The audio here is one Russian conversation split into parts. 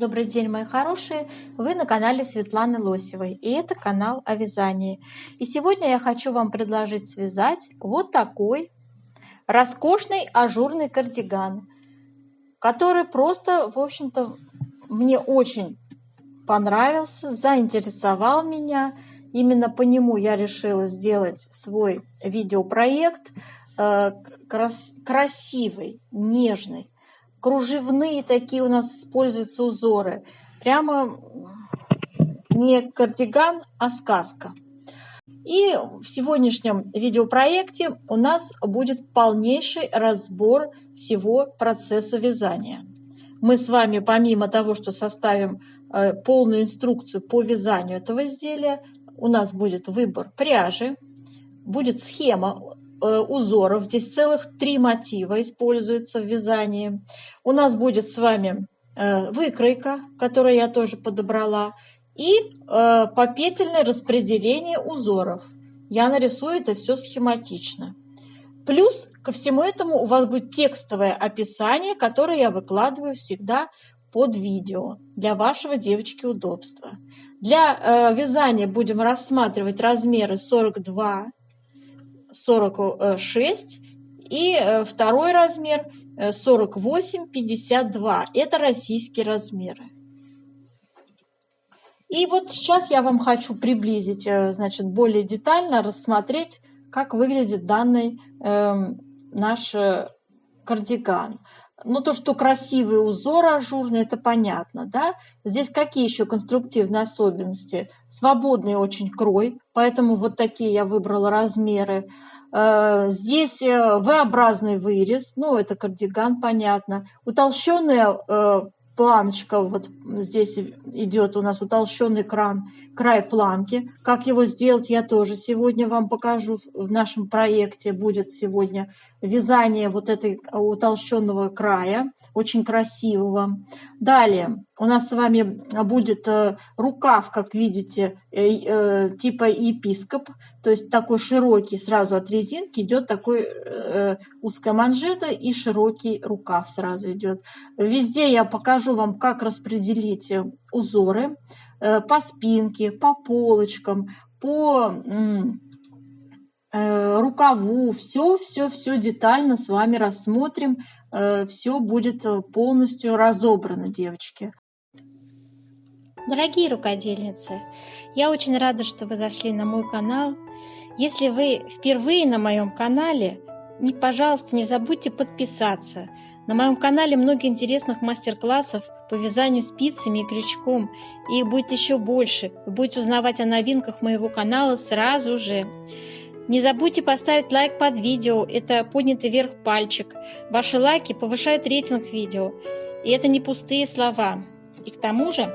Добрый день, мои хорошие! Вы на канале Светланы Лосевой, и это канал о вязании. И сегодня я хочу вам предложить связать вот такой роскошный ажурный кардиган, который просто, в общем-то, мне очень понравился, заинтересовал меня. Именно по нему я решила сделать свой видеопроект. Красивый, нежный. Кружевные такие у нас используются узоры. Прямо не кардиган, а сказка. И в сегодняшнем видеопроекте у нас будет полнейший разбор всего процесса вязания. Мы с вами, помимо того, что составим полную инструкцию по вязанию этого изделия, у нас будет выбор пряжи, будет схема узоров. Здесь целых 3 мотива используются в вязании. У нас будет с вами выкройка, которую я тоже подобрала, и попетельное распределение узоров. Я нарисую это все схематично. Плюс ко всему этому у вас будет текстовое описание, которое я выкладываю всегда под видео для вашего, девочки, удобства. Для вязания будем рассматривать размеры 42, 46 и второй размер 48-52. Это российские размеры. И вот сейчас я вам хочу приблизить, значит, более детально рассмотреть, как выглядит данный наш кардиган. Ну, то, что красивые узоры ажурные, это понятно, да? Здесь какие еще конструктивные особенности? Свободный очень крой, поэтому вот такие я выбрала размеры. Здесь V-образный вырез, ну, это кардиган, понятно. Утолщенная планочка, вот здесь идет у нас утолщенный край планки. Как его сделать, я тоже сегодня вам покажу. В нашем проекте будет сегодня вязание вот этой утолщенного края, очень красивого. Далее у нас с вами будет рукав, как видите, типа епископ, то есть такой широкий, сразу от резинки идет такой узкая манжета и широкий рукав сразу идет. Везде я покажу вам, как распределить узоры по спинке, по полочкам, по рукаву. Все детально с вами рассмотрим. Все будет полностью разобрано, девочки. Дорогие рукодельницы, я очень рада, что вы зашли на мой канал. Если вы впервые на моем канале, пожалуйста, не забудьте подписаться. На моем канале много интересных мастер-классов по вязанию спицами и крючком, и их будет еще больше. Вы будете узнавать о новинках моего канала сразу же. Не забудьте поставить лайк под видео, это поднятый вверх пальчик. Ваши лайки повышают рейтинг видео, и это не пустые слова. И к тому же,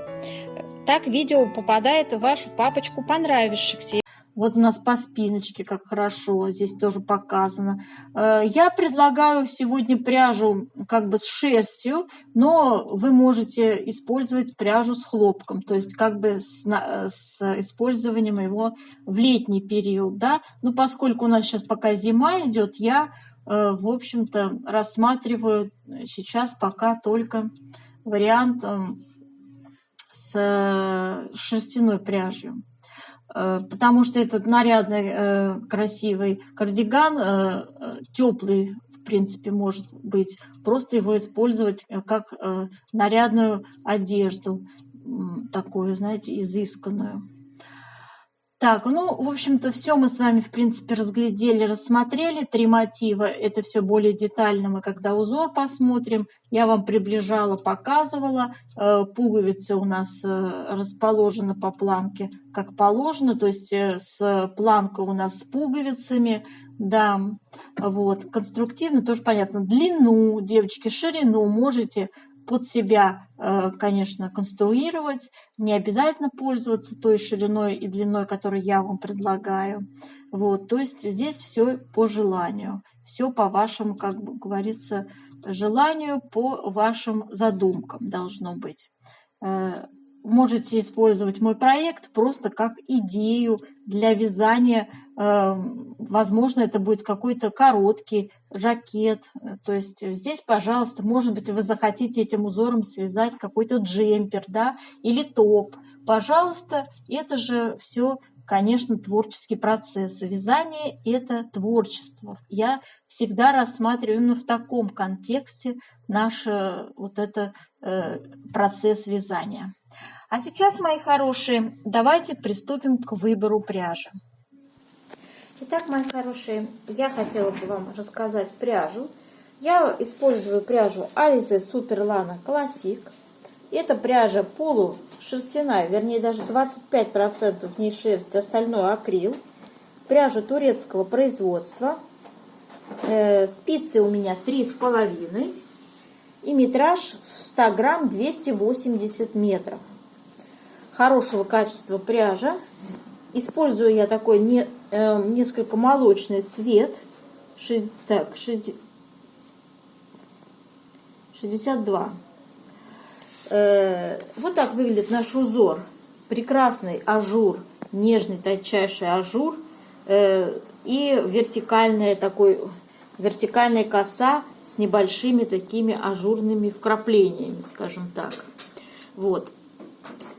так видео попадает в вашу папочку понравившихся. Вот у нас по спиночке, как хорошо, здесь тоже показано. Я предлагаю сегодня пряжу как бы с шерстью, но вы можете использовать пряжу с хлопком, то есть как бы с использованием его в летний период, да. Но поскольку у нас сейчас пока зима идет, я, в общем-то, рассматриваю сейчас пока только вариант с шерстяной пряжей. Потому что этот нарядный, красивый кардиган, теплый, в принципе, может быть. Просто его использовать как нарядную одежду, такую, знаете, изысканную. Так, ну, в общем-то, все мы с вами, в принципе, разглядели, рассмотрели. 3 мотива, это все более детально мы, когда узор посмотрим. Я вам приближала, показывала. Пуговицы у нас расположены по планке, как положено, то есть с планкой у нас с пуговицами. Да, вот, конструктивно, тоже понятно. Длину, девочки, ширину можете под себя, конечно, конструировать, не обязательно пользоваться той шириной и длиной, которую я вам предлагаю. Вот, то есть здесь все по желанию, все по вашему, как бы говорится, желанию, по вашим задумкам должно быть. можете использовать мой проект просто как идею для вязания. Возможно, это будет какой-то короткий жакет. То есть здесь, пожалуйста, может быть, вы захотите этим узором связать какой-то джемпер, да, или топ. Пожалуйста, это же все, конечно, творческий процесс. Вязание – это творчество. Я всегда рассматриваю именно в таком контексте наш вот это процесс вязания. А сейчас, мои хорошие, давайте приступим к выбору пряжи. Итак, мои хорошие, я хотела бы вам рассказать пряжу. Я использую пряжу Alize Super Lana Classic. Это пряжа полушерстяная, вернее даже 25% в ней шерсть, остальное акрил. Пряжа турецкого производства. Спицы у меня 3,5. И метраж в 100 грамм 280 метров. Хорошего качества пряжа. Использую я такой несколько молочный цвет. 62. Вот так выглядит наш узор. Прекрасный ажур, нежный тончайший ажур. И вертикальная коса с небольшими такими ажурными вкраплениями, скажем так. Вот.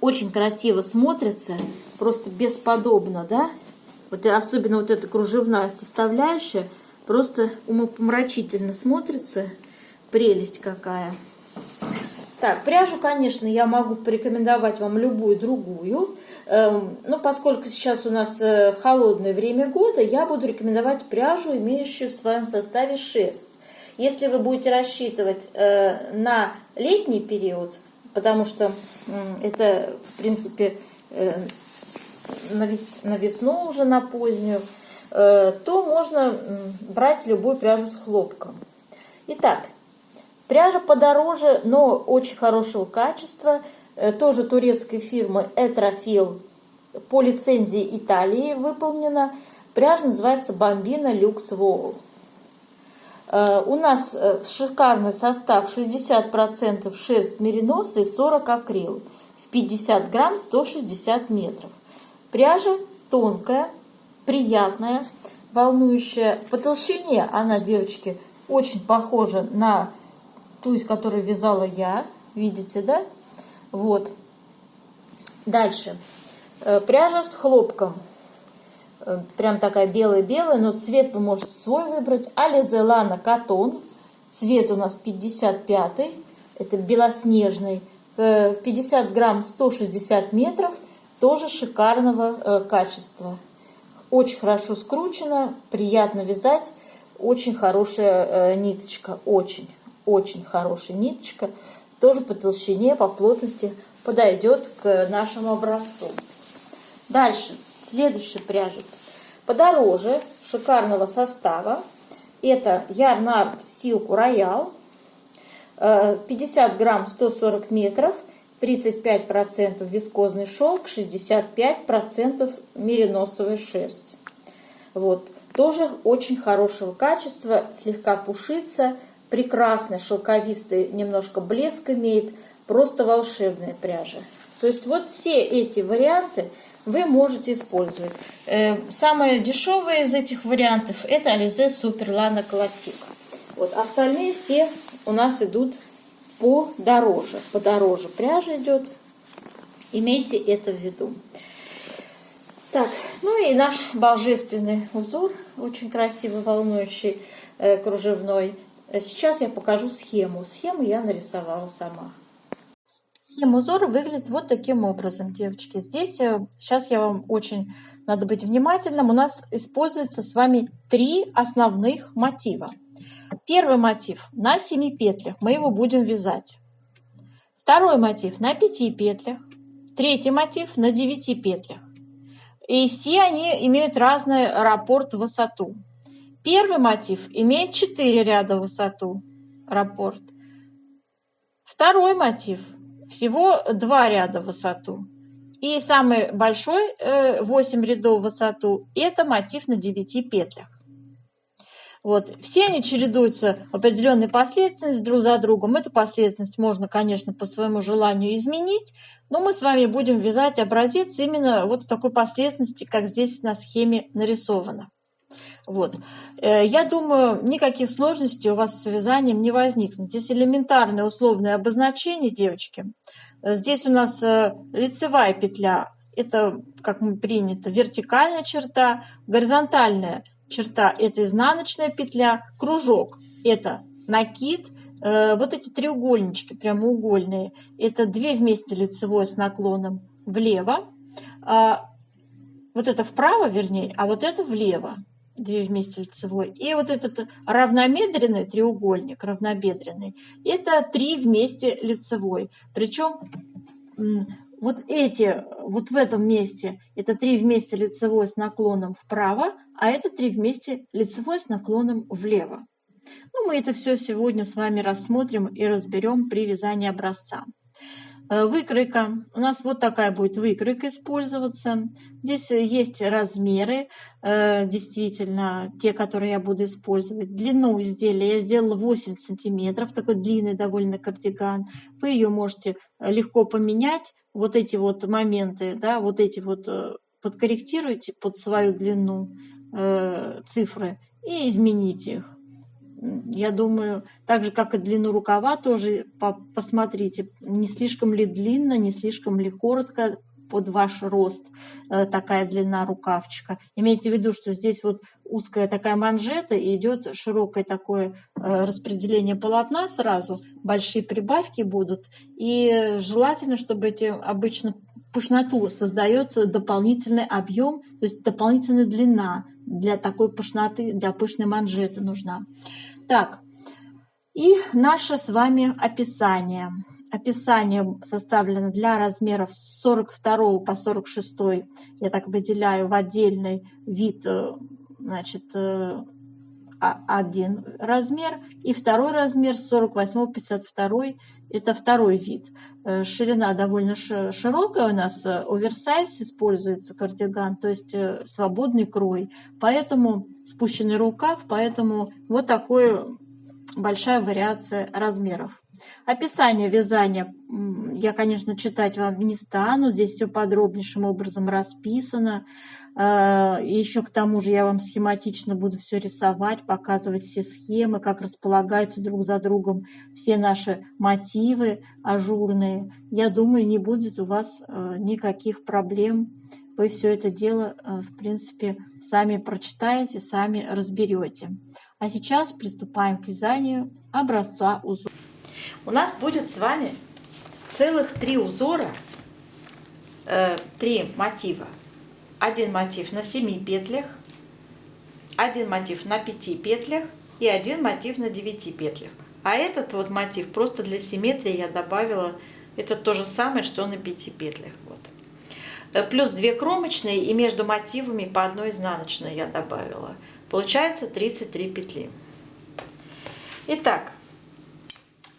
Очень красиво смотрится, просто бесподобно, да? Вот, особенно вот эта кружевная составляющая, просто умопомрачительно смотрится. Прелесть какая. Так, пряжу, конечно, я могу порекомендовать вам любую другую. Но поскольку сейчас у нас холодное время года, я буду рекомендовать пряжу, имеющую в своем составе шерсть. Если вы будете рассчитывать на летний период, потому что это, в принципе, на весну уже, на позднюю, то можно брать любую пряжу с хлопком. Итак, пряжа подороже, но очень хорошего качества, тоже турецкой фирмы Etrafil, по лицензии Италии выполнена. Пряжа называется Bambino Luxe Wool. У нас шикарный состав: 60% шерсть мериноса и 40% акрил. В 50 грамм 160 метров. Пряжа тонкая, приятная, волнующая. По толщине она, девочки, очень похожа на ту, из которой вязала я. Видите, да? Вот. Дальше. Пряжа с хлопком. Прям такая белая-белая, но цвет вы можете свой выбрать. Alize Lana Cotton. Цвет у нас 55-й. Это белоснежный. 50 грамм 160 метров. Тоже шикарного качества. Очень хорошо скручено. Приятно вязать. Очень хорошая ниточка. Очень хорошая ниточка. Тоже по толщине, по плотности подойдет к нашему образцу. Дальше. Следующая пряжа подороже, шикарного состава. Это Yarnart Silk Royal. 50 грамм 140 метров. 35% вискозный шелк, 65% мериносовая шерсть. Вот. Тоже очень хорошего качества, слегка пушится. Прекрасный шелковистый, немножко блеск имеет. Просто волшебная пряжа. То есть вот все эти варианты вы можете использовать. Самые дешевые из этих вариантов это Alize Super Lana Classic. Вот. Остальные все у нас идут подороже. Подороже пряжа идет. Имейте это в виду. Так, ну и наш божественный узор, очень красивый, волнующий, кружевной. Сейчас я покажу схему. Схему я нарисовала сама. Схема узора выглядит вот таким образом, девочки. Здесь сейчас надо быть внимательным. У нас используется с вами 3 основных мотива. Первый мотив на 7 петлях, мы его будем вязать. Второй мотив на 5 петлях. Третий мотив на 9 петлях. И все они имеют разный раппорт в высоту. Первый мотив имеет 4 ряда в высоту, раппорт. Второй мотив всего 2 ряда в высоту. И самый большой 8 рядов в высоту это мотив на 9 петлях. Вот. Все они чередуются в определенной последовательности друг за другом. Эту последовательность можно, конечно, по своему желанию изменить, но мы с вами будем вязать образец именно вот в такой последовательности, как здесь на схеме нарисовано. Вот. Я думаю, никаких сложностей у вас с вязанием не возникнет. Здесь элементарное условное обозначение, девочки. Здесь у нас лицевая петля, это, как мы принято, вертикальная черта, горизонтальная черта – это изнаночная петля, кружок – это накид, вот эти треугольнички прямоугольные – это 2 вместе лицевой с наклоном влево, вот это вправо, вернее, а вот это влево. 2 вместе лицевой. И вот этот равнобедренный треугольник, равнобедренный, это 3 вместе лицевой. Причем вот в этом месте, это 3 вместе лицевой с наклоном вправо, а это 3 вместе лицевой с наклоном влево. Ну, мы это все сегодня с вами рассмотрим и разберем при вязании образца. Выкройка. У нас вот такая будет выкройка использоваться. Здесь есть размеры, действительно, те, которые я буду использовать. Длину изделия я сделала 8 сантиметров, такой длинный довольно кардиган. Вы ее можете легко поменять. Вот эти вот моменты, да, вот эти вот подкорректируйте под свою длину цифры и измените их. Я думаю, так же, как и длину рукава, тоже посмотрите, не слишком ли длинно, не слишком ли коротко под ваш рост такая длина рукавчика. Имейте в виду, что здесь вот узкая такая манжета и идет широкое такое распределение полотна сразу, большие прибавки будут. И желательно, чтобы обычно пышноту создается дополнительный объем, то есть дополнительная длина для такой пышноты, для пышной манжеты нужна. Так, и наше с вами описание. Описание составлено для размеров с 42 по 46. Я так выделяю в отдельный вид, значит, один размер, и второй размер с 48 по 52, это второй вид. Ширина довольно широкая у нас, оверсайз используется кардиган, то есть свободный крой, поэтому спущенный рукав, поэтому вот такая большая вариация размеров. Описание вязания я, конечно, читать вам не стану, здесь все подробнейшим образом расписано. Еще к тому же я вам схематично буду все рисовать, показывать все схемы, как располагаются друг за другом все наши мотивы ажурные. Я думаю, не будет у вас никаких проблем. Вы все это дело, в принципе, сами прочитаете, сами разберете. А сейчас приступаем к вязанию образца узора. У нас будет с вами целых 3 узора, 3 мотива. Один мотив на 7 петлях, один мотив на 5 петлях и один мотив на 9 петлях. А этот вот мотив просто для симметрии я добавила, это то же самое, что на 5 петлях. Вот. Плюс 2 кромочные и между мотивами по 1 изнаночной я добавила. Получается 33 петли. Итак,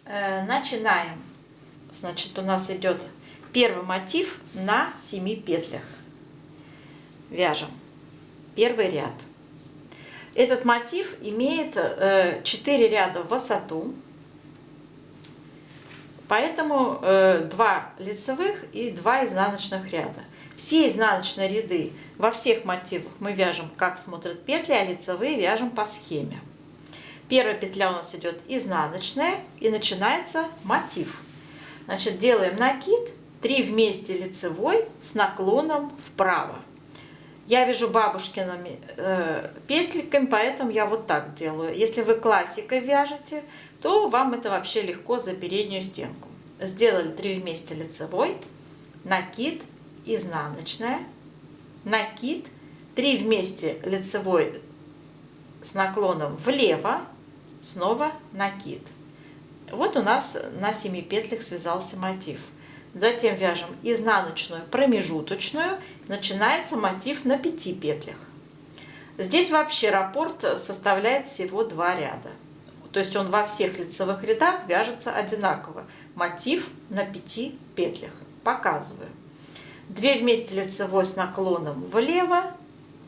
начинаем. Значит, у нас идет первый мотив на 7 петлях. Вяжем первый ряд. Этот мотив имеет 4 ряда в высоту, поэтому 2 лицевых и 2 изнаночных ряда. Все изнаночные ряды во всех мотивах мы вяжем, как смотрят петли, а лицевые вяжем по схеме. Первая петля у нас идет изнаночная и начинается мотив. Значит, делаем накид, 3 вместе лицевой с наклоном вправо. Я вяжу бабушкиными петликами, поэтому я вот так делаю. Если вы классикой вяжете, то вам это вообще легко за переднюю стенку. Сделали 3 вместе лицевой, накид, изнаночная, накид, 3 вместе лицевой с наклоном влево, снова накид. Вот у нас на 7 петлях связался мотив. Затем вяжем изнаночную промежуточную, начинается мотив на 5 петлях. Здесь вообще раппорт составляет всего 2 ряда. То есть он во всех лицевых рядах вяжется одинаково. Мотив на 5 петлях. Показываю. 2 вместе лицевой с наклоном влево,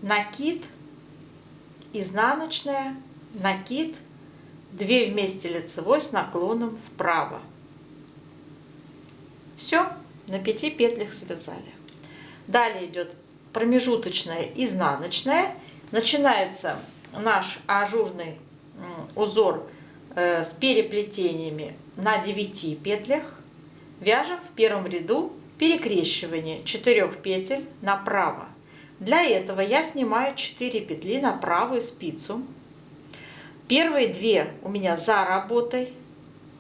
накид, изнаночная, накид, 2 вместе лицевой с наклоном вправо. Все, на 5 петлях связали. Далее идет промежуточная изнаночная. Начинается наш ажурный узор с переплетениями на 9 петлях. Вяжем в первом ряду перекрещивание 4 петель направо. Для этого я снимаю 4 петли на правую спицу. Первые 2 у меня за работой,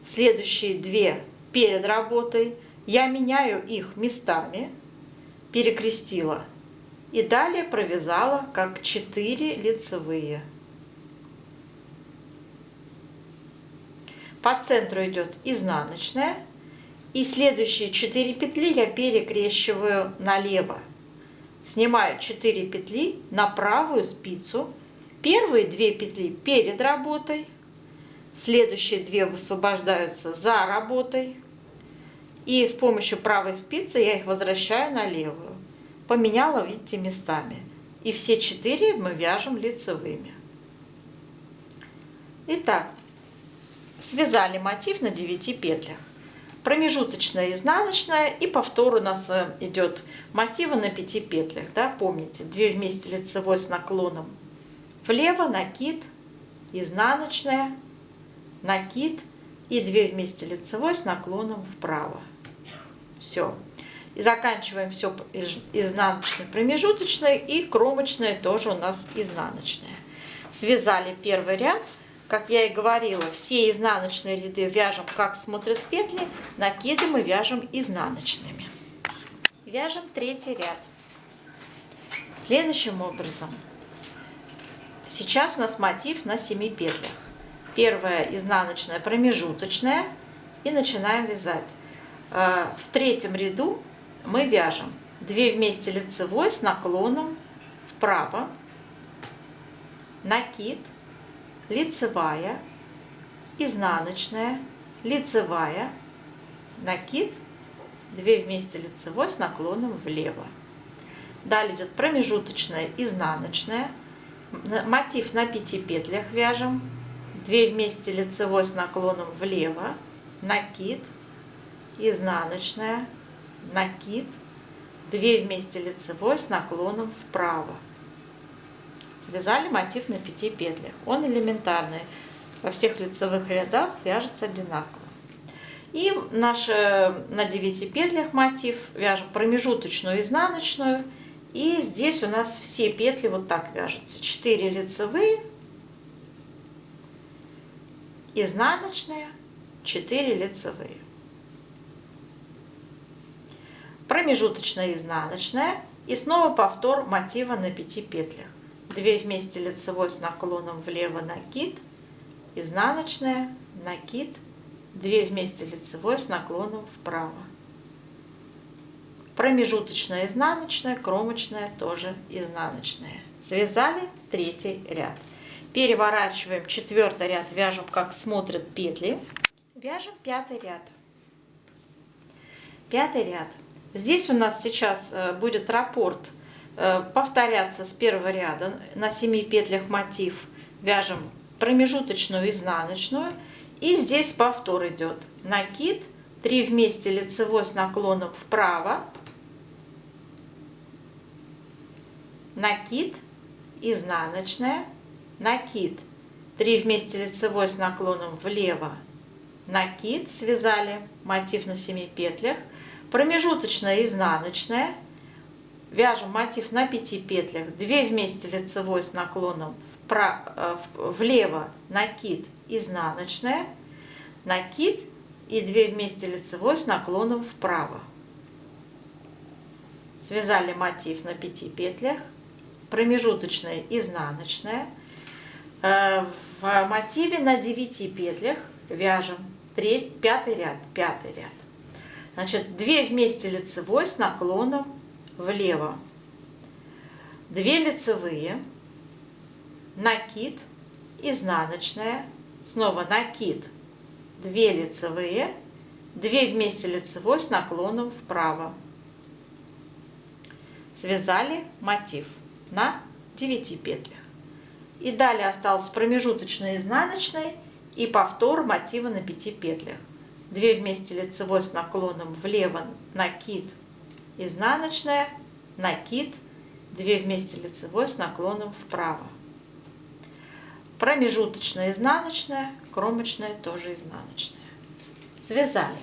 следующие 2 перед работой. Я меняю их местами, перекрестила и далее провязала как 4 лицевые. По центру идет изнаночная, и следующие 4 петли я перекрещиваю налево. Снимаю 4 петли на правую спицу. Первые 2 петли перед работой, следующие 2 высвобождаются за работой, и с помощью правой спицы я их возвращаю на левую. Поменяла, видите, местами. И все 4 мы вяжем лицевыми. Итак, связали мотив на 9 петлях. Промежуточная, изнаночная, и повтор у нас идет мотива на 5 петлях. Да? Помните, 2 вместе лицевой с наклоном влево, накид, изнаночная, накид и 2 вместе лицевой с наклоном вправо. Все. И заканчиваем все изнаночной, промежуточной, и кромочная тоже у нас изнаночная. Связали первый ряд. Как я и говорила, все изнаночные ряды вяжем, как смотрят петли, накиды мы вяжем изнаночными. Вяжем 3-й ряд. Следующим образом. Сейчас у нас мотив на 7 петлях. Первая изнаночная, промежуточная, и начинаем вязать. В 3-м ряду мы вяжем 2 вместе лицевой с наклоном вправо, накид, лицевая, изнаночная, лицевая, накид, 2 вместе лицевой с наклоном влево. Далее идет промежуточная, изнаночная, мотив на 5 петлях вяжем, 2 вместе лицевой с наклоном влево, накид, изнаночная, накид, 2 вместе лицевой с наклоном вправо. Связали мотив на 5 петлях. Он элементарный. Во всех лицевых рядах вяжется одинаково. И на 9 петлях мотив вяжем промежуточную, изнаночную. И здесь у нас все петли вот так вяжутся. 4 лицевые, изнаночная, 4 лицевые. Промежуточная, изнаночная. И снова повтор мотива на 5 петлях. 2 вместе лицевой с наклоном влево, накид, изнаночная, накид, 2 вместе лицевой с наклоном вправо. Промежуточная, изнаночная, кромочная тоже изнаночная. Связали 3-й ряд. Переворачиваем 4-й ряд, вяжем, как смотрят петли. Вяжем 5-й ряд. 5-й ряд. Здесь у нас сейчас будет раппорт повторяться с 1-го ряда. На 7 петлях мотив вяжем промежуточную, изнаночную, и здесь повтор идет. Накид, 3 вместе лицевой с наклоном вправо, накид, изнаночная, накид, 3 вместе лицевой с наклоном влево, накид, связали мотив на 7 петлях, промежуточная, изнаночная, вяжем мотив на 5 петлях, 2 вместе лицевой с наклоном влево, накид, изнаночная, накид и 2 вместе лицевой с наклоном вправо. Связали мотив на 5 петлях, промежуточная, изнаночная. В мотиве на 9 петлях вяжем 5-й ряд, 5-й ряд. Значит, 2 вместе лицевой с наклоном влево, 2 лицевые, накид, изнаночная, снова накид, 2 лицевые, 2 вместе лицевой с наклоном вправо. Связали мотив на 9 петлях. И далее осталось промежуточной изнаночной и повтор мотива на 5 петлях. 2 вместе лицевой с наклоном влево, накид, изнаночная, накид, 2 вместе лицевой с наклоном вправо. Промежуточная изнаночная, кромочная тоже изнаночная. Связали.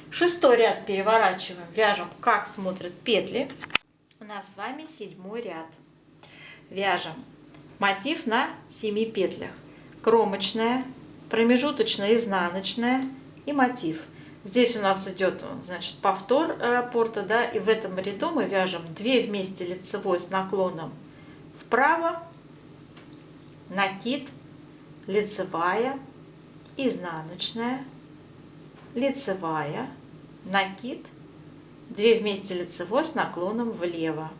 6-й ряд переворачиваем, вяжем, как смотрят петли. У нас с вами 7-й ряд. Вяжем мотив на 7 петлях. Кромочная, промежуточная изнаночная и мотив. Здесь у нас идет, значит, повтор раппорта, да, и в этом ряду мы вяжем 2 вместе лицевой с наклоном вправо, накид, лицевая, изнаночная, лицевая, накид, 2 вместе лицевой с наклоном влево.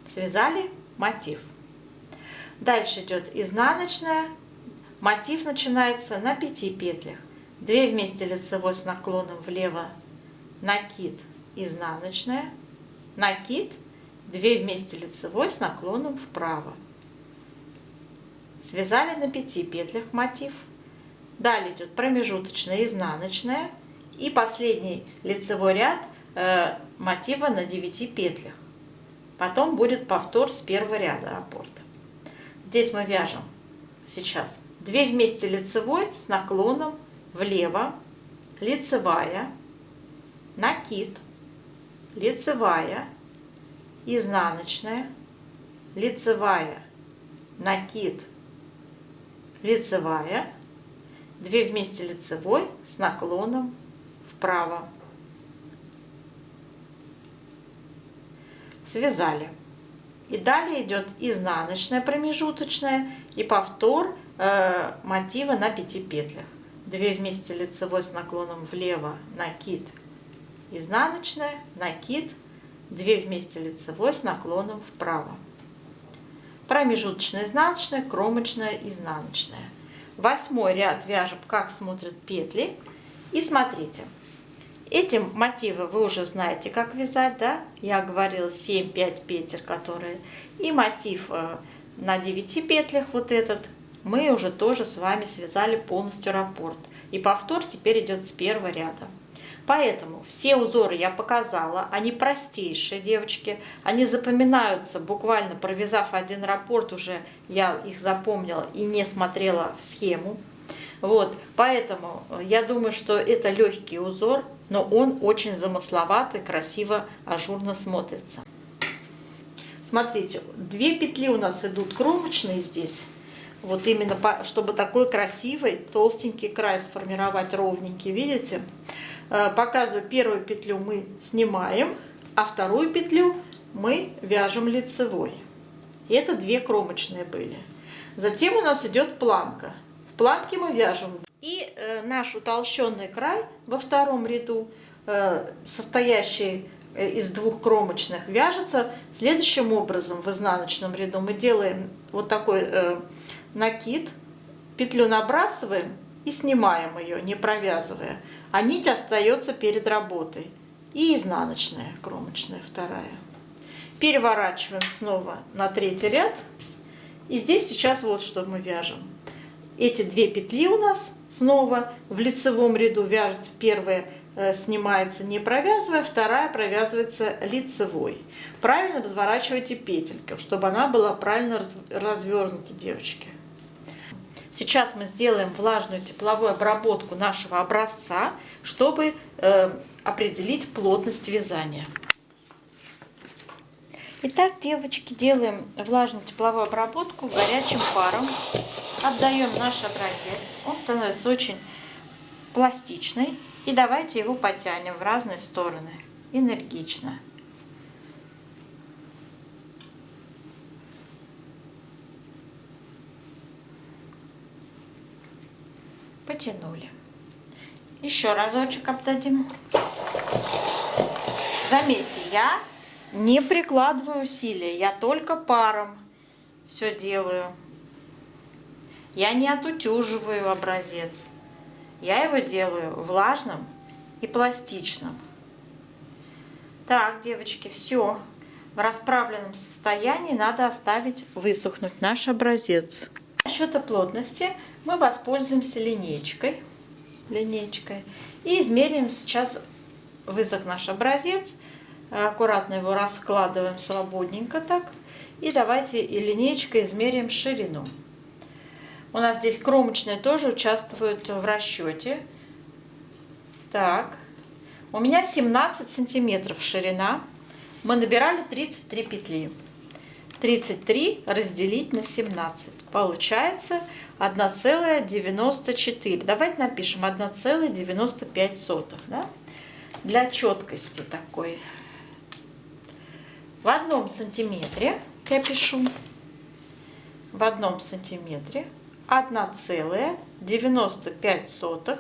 Связали мотив. Дальше идет изнаночная, мотив начинается на 5 петлях. 2 вместе лицевой с наклоном влево, накид, изнаночная, накид, 2 вместе лицевой с наклоном вправо. Связали на 5 петлях мотив. Далее идет промежуточная изнаночная и последний лицевой ряд мотива на 9 петлях. Потом будет повтор с первого ряда раппорта. Здесь мы вяжем сейчас 2 вместе лицевой с наклоном влево, лицевая, накид, лицевая, изнаночная, лицевая, накид, лицевая, 2 вместе лицевой с наклоном вправо. Связали. И далее идет изнаночная промежуточная и повтор мотива на 5 петлях. 2 вместе лицевой с наклоном влево, накид, изнаночная, накид, 2 вместе лицевой с наклоном вправо. Промежуточная изнаночная, кромочная, изнаночная. 8-й ряд вяжем, как смотрят петли. И смотрите, эти мотивы вы уже знаете, как вязать, да? Я говорила 7-5 петель, которые. И мотив на 9 петлях, вот этот, мы уже тоже с вами связали полностью раппорт. И повтор теперь идет с первого ряда. Поэтому все узоры я показала, они простейшие, девочки, они запоминаются, буквально провязав один раппорт, уже я их запомнила и не смотрела в схему. Вот, поэтому я думаю, что это легкий узор, но он очень замысловатый, красиво, ажурно смотрится. Смотрите, 2 петли у нас идут кромочные здесь. Вот именно, чтобы такой красивый, толстенький край сформировать, ровненький, видите? Показываю, первую петлю мы снимаем, а вторую петлю мы вяжем лицевой. И это 2 кромочные были. Затем у нас идет планка. В планке мы вяжем. И наш утолщенный край во втором ряду, состоящий из 2 кромочных, вяжется следующим образом. В изнаночном ряду мы делаем вот такой накид, петлю набрасываем и снимаем ее, не провязывая, а нить остается перед работой. И изнаночная, кромочная, вторая. Переворачиваем снова на 3-й ряд. И здесь сейчас вот что мы вяжем. Эти 2 петли у нас снова в лицевом ряду вяжется, первая снимается не провязывая, вторая провязывается лицевой. Правильно разворачивайте петельку, чтобы она была правильно развернута, девочки. Сейчас мы сделаем влажную тепловую обработку нашего образца, чтобы определить плотность вязания. Итак, девочки, делаем влажную тепловую обработку горячим паром. Отдаем наш образец. Он становится очень пластичный. И давайте его потянем в разные стороны. Энергично. Потянули. Еще разочек обдадим. Заметьте, я не прикладываю усилия, я только паром все делаю. Я не отутюживаю образец. Я его делаю влажным и пластичным. Так, девочки, все. В расправленном состоянии надо оставить высохнуть наш образец. Расчета плотности мы воспользуемся линейкой и измерим сейчас высок наш образец. Аккуратно его раскладываем свободненько так. И давайте и линейкой измерим ширину. У нас здесь кромочные тоже участвуют в расчете. Так, у меня 17 сантиметров ширина. Мы набирали 33 петли. 33 разделить на 17. Получается 1,94. Давайте напишем 1,95. Да? Для четкости такой. В 1 сантиметре я пишу. В 1 сантиметре 1,95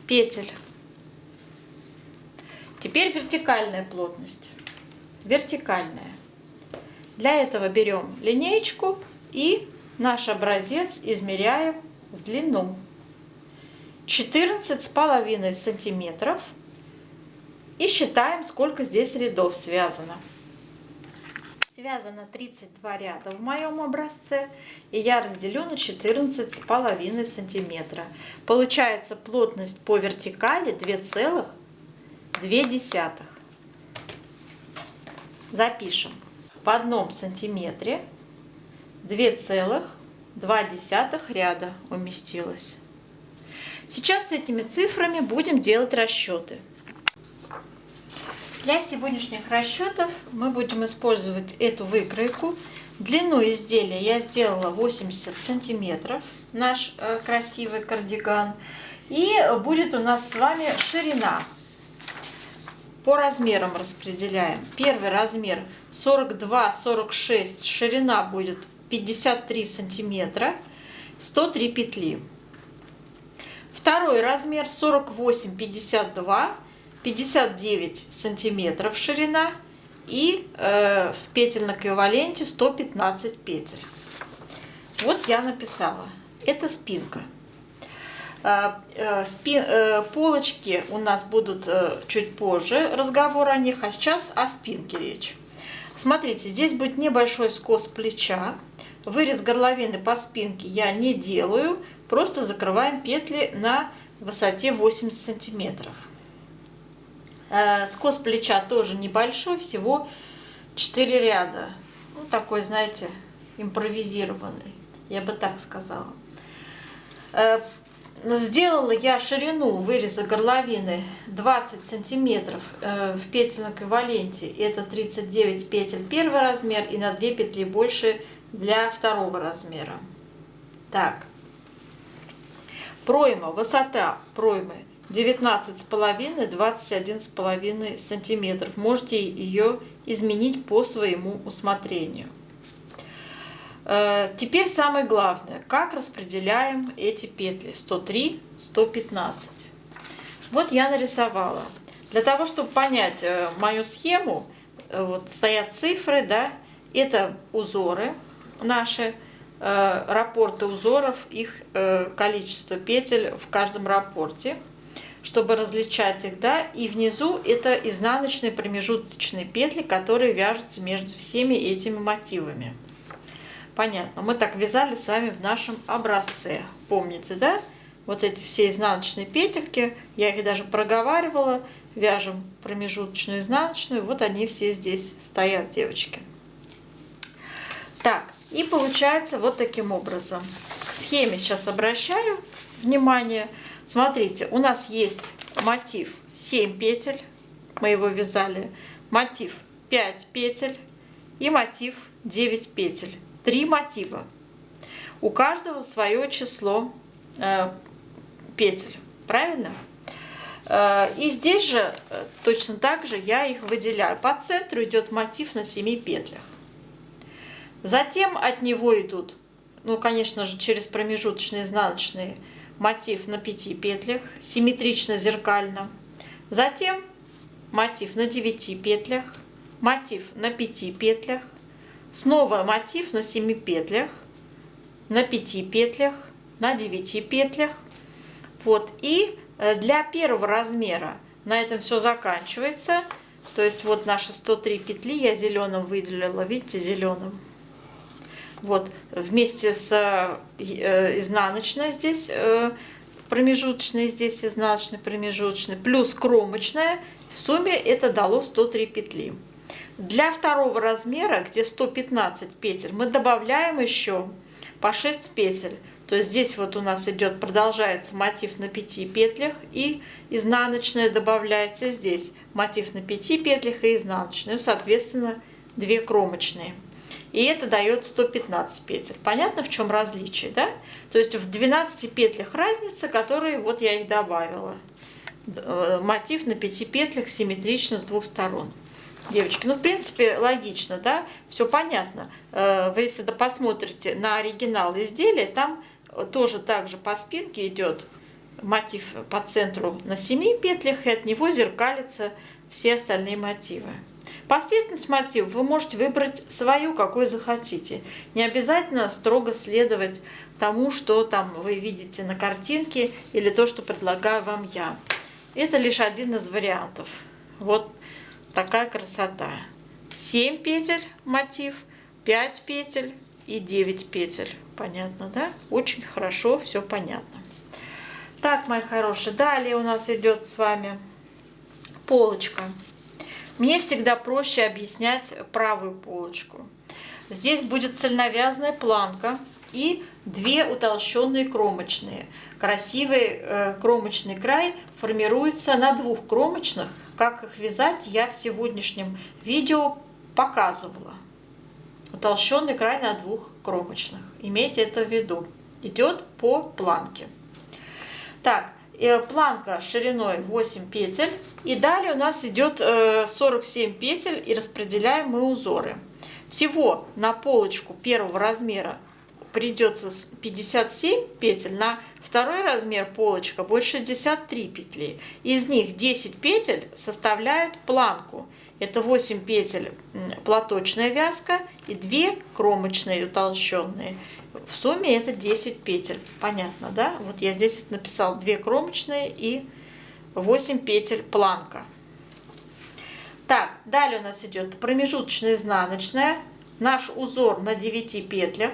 петель. Теперь вертикальная плотность. Вертикальная. Для этого берем линеечку и наш образец измеряем в длину. 14,5 сантиметров. И считаем, сколько здесь рядов связано. Связано 32 ряда в моем образце. И я разделю на 14,5 сантиметра. Получается плотность по вертикали 2,2. Запишем. В 1 сантиметре 2,2 ряда уместилось. Сейчас с этими цифрами будем делать расчеты. Для сегодняшних расчетов мы будем использовать эту выкройку. Длину изделия я сделала 80 сантиметров, наш красивый кардиган. И будет у нас с вами ширина. По размерам распределяем. Первый размер 42-46, ширина будет 53 сантиметра, 103 петли. Второй размер 48-52, 59 сантиметров ширина и в петельном эквиваленте 115 петель. Вот я написала. Это спинка. Полочки у нас будут чуть позже, разговор о них, а сейчас о спинке речь. Смотрите, здесь будет небольшой скос плеча. Вырез горловины по спинке я не делаю, просто закрываем петли на высоте 80 сантиметров. Скос плеча тоже небольшой, всего 4 ряда. Ну, такой, знаете, импровизированный, я бы так сказала. Сделала я ширину выреза горловины 20 сантиметров в петельном эквиваленте. Это 39 петель первый размер и на 2 петли больше для второго размера. Так. Пройма, высота проймы 19,5-21,5 сантиметров. Можете ее изменить по своему усмотрению. Теперь самое главное, как распределяем эти петли 103, 115. Вот я нарисовала. Для того, чтобы понять мою схему, вот стоят цифры, да, это узоры наши, раппорты узоров, их количество петель в каждом раппорте, чтобы различать их, да, и внизу это изнаночные промежуточные петли, которые вяжутся между всеми этими мотивами. Понятно, мы так вязали с вами в нашем образце. Помните, да? Вот эти все изнаночные петельки, я их даже проговаривала. Вяжем промежуточную, изнаночную. Вот они все здесь стоят, девочки. Так, и получается вот таким образом. К схеме сейчас обращаю внимание. Смотрите, у нас есть мотив 7 петель. Мы его вязали. Мотив 5 петель и мотив 9 петель. 3 мотива. У каждого свое число петель. Правильно? И здесь же точно так же я их выделяю. По центру идет мотив на 7 петлях. Затем от него идут, ну, конечно же, через промежуточные изнаночные, мотив на 5 петлях, симметрично, зеркально. Затем мотив на 9 петлях, мотив на 5 петлях, снова мотив на 7 петлях, на 5 петлях, на 9 петлях. Вот. И для первого размера на этом все заканчивается. То есть вот наши 103 петли я зеленым выделила, видите, зеленым. Вот вместе с изнаночной здесь промежуточной, здесь изнаночной, промежуточной, плюс кромочная. В сумме это дало 103 петли. Для второго размера, где 115 петель, мы добавляем еще по 6 петель. То есть здесь вот у нас идет, продолжается мотив на 5 петлях и изнаночная добавляется здесь. Мотив на 5 петлях и изнаночную, соответственно, 2 кромочные. И это дает 115 петель. Понятно, в чем различие, да? То есть в 12 петлях разница, которые вот я их добавила. Мотив на 5 петлях симметрично с двух сторон. Девочки, ну, в принципе, логично, да? Все понятно. Вы, если посмотрите на оригинал изделия, там тоже так же по спинке идет мотив по центру на 7 петлях, и от него зеркалятся все остальные мотивы. Последовательность мотивов вы можете выбрать свою, какую захотите. Не обязательно строго следовать тому, что там вы видите на картинке, или то, что предлагаю вам я. Это лишь один из вариантов. Вот такая красота. 7 петель мотив, 5 петель и 9 петель. Понятно, да? Очень хорошо, все понятно. Так, мои хорошие, далее у нас идет с вами полочка. Мне всегда проще объяснять правую полочку. Здесь будет цельновязанная планка и 2 утолщенные кромочные. Красивый кромочный край формируется на 2 кромочных. Как их вязать, я в сегодняшнем видео показывала. Утолщенный край на 2 кромочных. Имейте это в виду. Идет по планке. Так, планка шириной 8 петель. И далее у нас идет 47 петель и распределяем мы узоры. Всего на полочку первого размера придется 57 петель, на второй размер полочка будет 63 петли. Из них 10 петель составляют планку. Это 8 петель платочная вязка и 2 кромочные утолщенные. В сумме это 10 петель. Понятно, да? Вот я здесь написал 2 кромочные и 8 петель планка. Так, далее у нас идет промежуточная изнаночная. Наш узор на 9 петлях.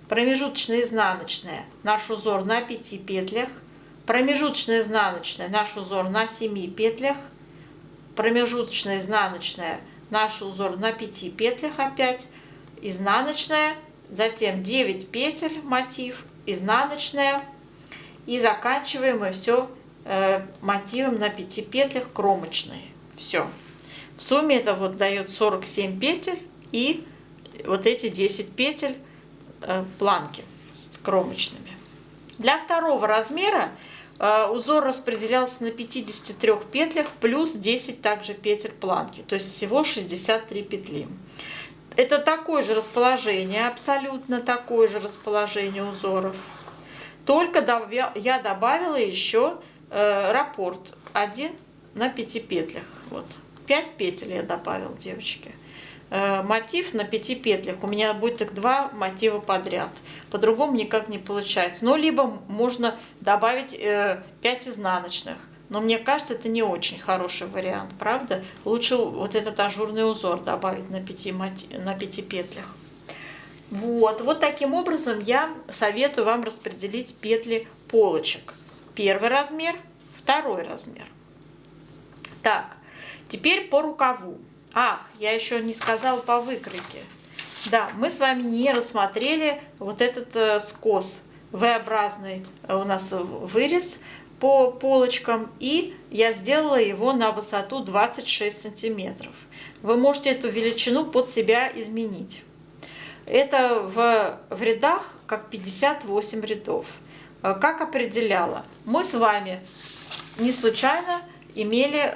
Промежуточная изнаночная. Наш узор на 5 петлях. Промежуточная изнаночная. Наш узор на 7 петлях. Промежуточная изнаночная. Наш узор на 5 петлях опять. Изнаночная. Затем 9 петель мотив. Изнаночная. И заканчиваем мы все мотивом на 5 петлях кромочной. Все. В сумме это вот дает 47 петель и вот эти 10 петель планки с кромочными. Для второго размера узор распределялся на 53 петлях плюс 10 также петель планки. То есть всего 63 петли. Это такое же расположение, абсолютно такое же расположение узоров. Только я добавила еще раппорт 1 на 5 петлях. Вот. 5 петель я добавила, девочки. Мотив на 5 петлях. У меня будет их 2 мотива подряд. По-другому никак не получается. Ну, либо можно добавить 5 изнаночных. Но мне кажется, это не очень хороший вариант, правда? Лучше вот этот ажурный узор добавить на 5 петлях. Вот таким образом я советую вам распределить петли полочек. Первый размер, второй размер. Так, теперь по рукаву. Ах, я еще не сказала по выкройке. Да, мы с вами не рассмотрели вот этот скос, V-образный у нас вырез по полочкам, и я сделала его на высоту 26 сантиметров. Вы можете эту величину под себя изменить. Это в рядах как 58 рядов. Как определяла? Мы с вами не случайно имели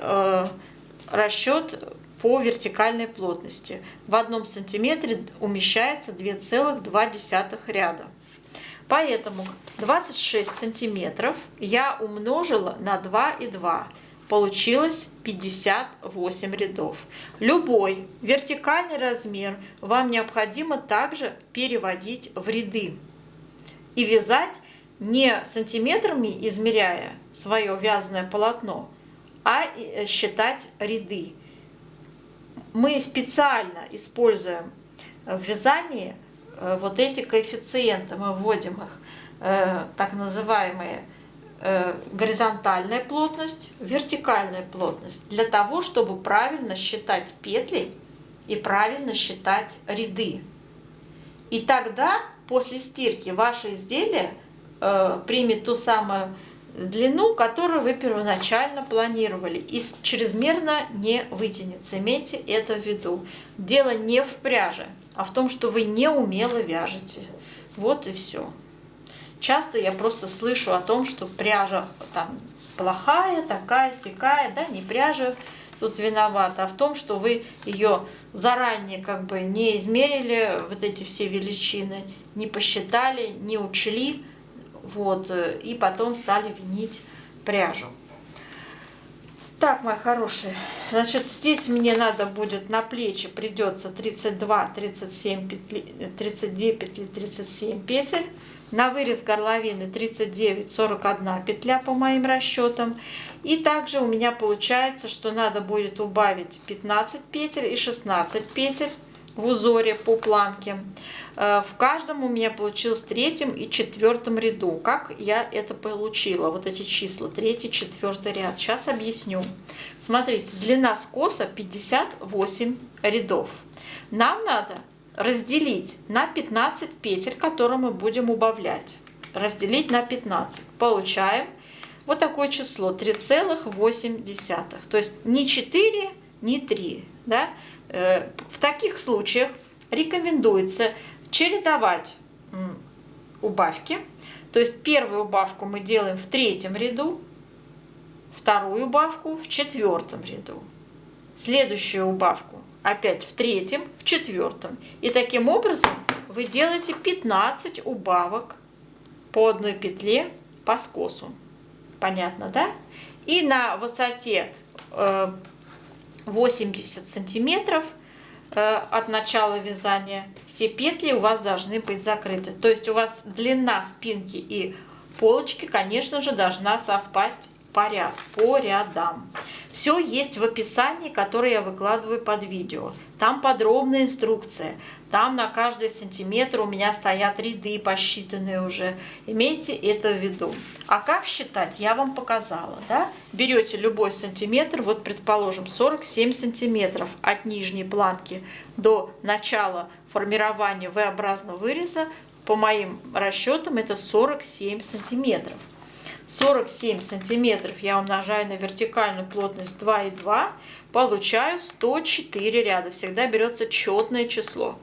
расчет по вертикальной плотности. В 1 сантиметре умещается 2,2 ряда. Поэтому 26 сантиметров я умножила на 2,2. Получилось 58 рядов. Любой вертикальный размер вам необходимо также переводить в ряды. И вязать не сантиметрами, измеряя свое вязаное полотно, а считать ряды. Мы специально используем в вязании вот эти коэффициенты, мы вводим их, так называемые горизонтальная плотность, вертикальная плотность, для того, чтобы правильно считать петли и правильно считать ряды. И тогда после стирки ваше изделие примет ту самую длину, которую вы первоначально планировали, и чрезмерно не вытянется. Имейте это в виду. Дело не в пряже, а в том, что вы неумело вяжете. Вот и все. Часто я просто слышу о том, что пряжа там плохая, такая, сякая, да, не пряжа тут виновата, а в том, что вы ее заранее как бы не измерили, вот эти все величины, не посчитали, не учли, вот, и потом стали винить пряжу. Так, мои хорошие, значит, здесь мне надо будет на плечи придется 32, 37 петли, 32 петли, 37 петель. На вырез горловины 39-41 петля по моим расчетам. И также у меня получается, что надо будет убавить 15 петель и 16 петель в узоре по планке. В каждом у меня получилось в третьем и четвертом ряду. Как я это получила? Вот эти числа, третий, четвертый ряд. Сейчас объясню. Смотрите, длина скоса 58 рядов. Нам надо разделить на 15 петель, которые мы будем убавлять. Разделить на 15. Получаем вот такое число 3,8. То есть не 4, не 3. Да? В таких случаях рекомендуется чередовать убавки. То есть первую убавку мы делаем в третьем ряду, вторую убавку в четвертом ряду, следующую убавку опять в третьем, в четвертом. И таким образом вы делаете 15 убавок по одной петле по скосу. Понятно, да? И на высоте 80 сантиметров от начала вязания все петли у вас должны быть закрыты. То есть у вас длина спинки и полочки, конечно же, должна совпасть по рядам. Все есть в описании, которое я выкладываю под видео. Там подробная инструкция. Там на каждый сантиметр у меня стоят ряды посчитанные уже. Имейте это в виду. А как считать, я вам показала. Да? Берете любой сантиметр, вот предположим 47 сантиметров от нижней планки до начала формирования V-образного выреза. По моим расчетам это 47 сантиметров. 47 сантиметров я умножаю на вертикальную плотность 2,2, получаю 104 ряда. Всегда берется четное число.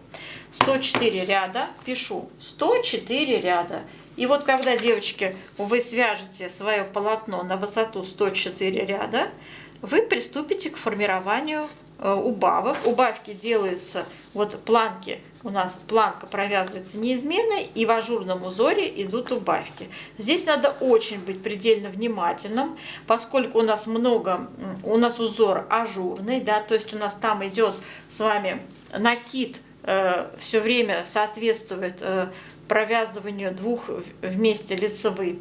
104 ряда, пишу 104 ряда. И вот когда, девочки, вы свяжете свое полотно на высоту 104 ряда, вы приступите к формированию убавок. Убавки делаются, вот планки, у нас планка провязывается неизменно, и в ажурном узоре идут убавки. Здесь надо очень быть предельно внимательным, поскольку у нас узор ажурный, да, то есть у нас там идет с вами накид, все время соответствует провязыванию двух вместе лицевых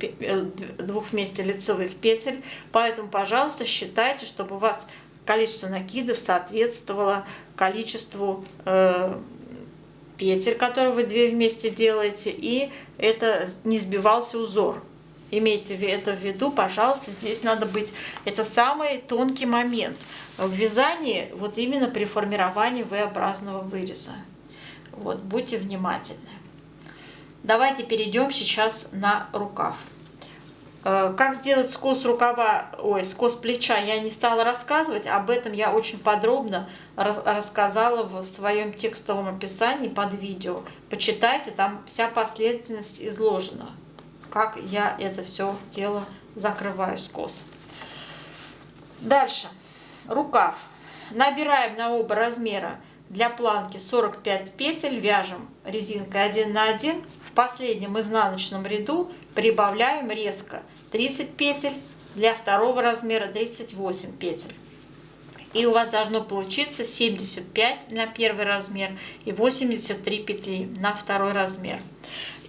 петель, поэтому, пожалуйста, считайте, чтобы у вас количество накидов соответствовало количеству петель, которые вы две вместе делаете, и это не сбивался узор. Имейте это в виду, пожалуйста, здесь надо быть, это самый тонкий момент в вязании, вот именно при формировании V-образного выреза. Вот, будьте внимательны. Давайте перейдем сейчас на рукав. Как сделать скос рукава, скос плеча я не стала рассказывать, об этом я очень подробно рассказала в своем текстовом описании под видео. Почитайте, там вся последовательность изложена, как я это все дело закрываю, скос. Дальше, рукав. Набираем на оба размера для планки 45 петель, вяжем резинкой 1 на 1. В последнем изнаночном ряду прибавляем резко 30 петель, для второго размера 38 петель. И у вас должно получиться 75 на первый размер и 83 петли на второй размер.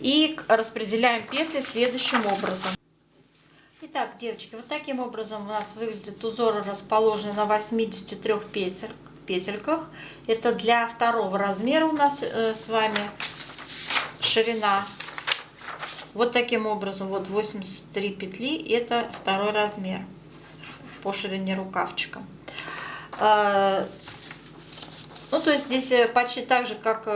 И распределяем петли следующим образом. Итак, девочки, вот таким образом у нас выглядит узор, расположенный на 83 петельках. Это для второго размера у нас с вами ширина. Вот таким образом, вот 83 петли, это второй размер по ширине рукавчика. Ну, то есть здесь почти так же, как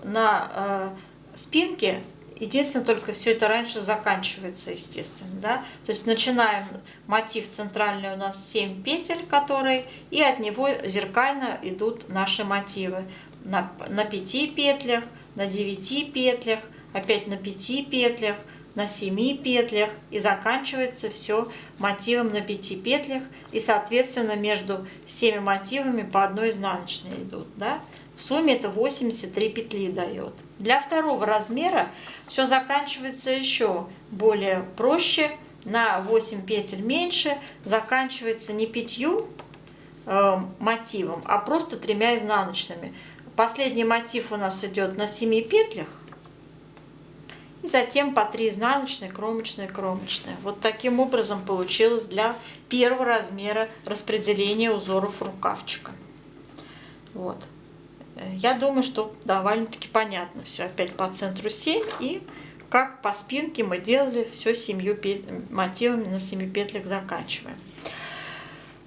на спинке. Единственное, только все это раньше заканчивается, естественно, да. То есть начинаем мотив центральный, у нас 7 петель, которые, и от него зеркально идут наши мотивы. На 5 петлях, на 9 петлях, опять на 5 петлях, на 7 петлях, и заканчивается все мотивом на 5 петлях, и соответственно между всеми мотивами по одной изнаночной идут, да? В сумме это 83 петли дает. Для второго размера все заканчивается еще более проще, на 8 петель меньше, заканчивается не 5 мотивом, а просто 3 изнаночными. Последний мотив у нас идет на 7 петлях, и затем по 3 изнаночные, кромочные, кромочные. Вот таким образом получилось для первого размера распределение узоров рукавчика. Вот. Я думаю, что довольно-таки понятно все. Опять по центру 7, и как по спинке мы делали все 7 мотивами, на 7 петлях заканчиваем.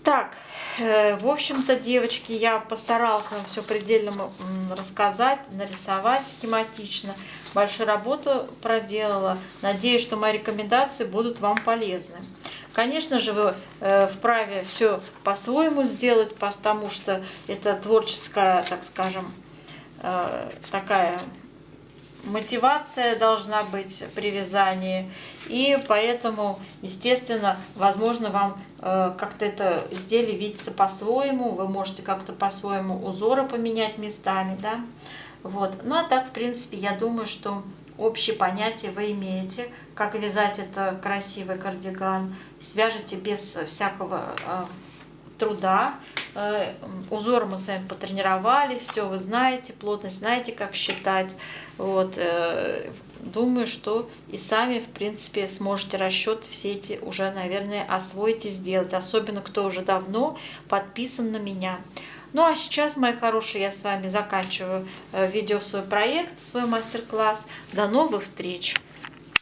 Так, в общем-то, девочки, я постаралась вам все предельно рассказать, нарисовать схематично. Большую работу проделала. Надеюсь, что мои рекомендации будут вам полезны. Конечно же, вы вправе все по-своему сделать, потому что это творческая, так скажем, такая мотивация должна быть при вязании. И поэтому, естественно, возможно, вам как-то это изделие видится по-своему. Вы можете как-то по-своему узоры поменять местами, да? Вот. Ну а так, в принципе, я думаю, что общее понятие вы имеете, как вязать это красивый кардиган. Свяжете без всякого труда. Узор мы с вами потренировались, все вы знаете, плотность знаете, как считать. Вот. Думаю, что и сами, в принципе, сможете расчеты все эти уже, наверное, освоить и сделать. Особенно, кто уже давно подписан на меня. Ну а сейчас, мои хорошие, я с вами заканчиваю видео в свой проект, свой мастер-класс. До новых встреч!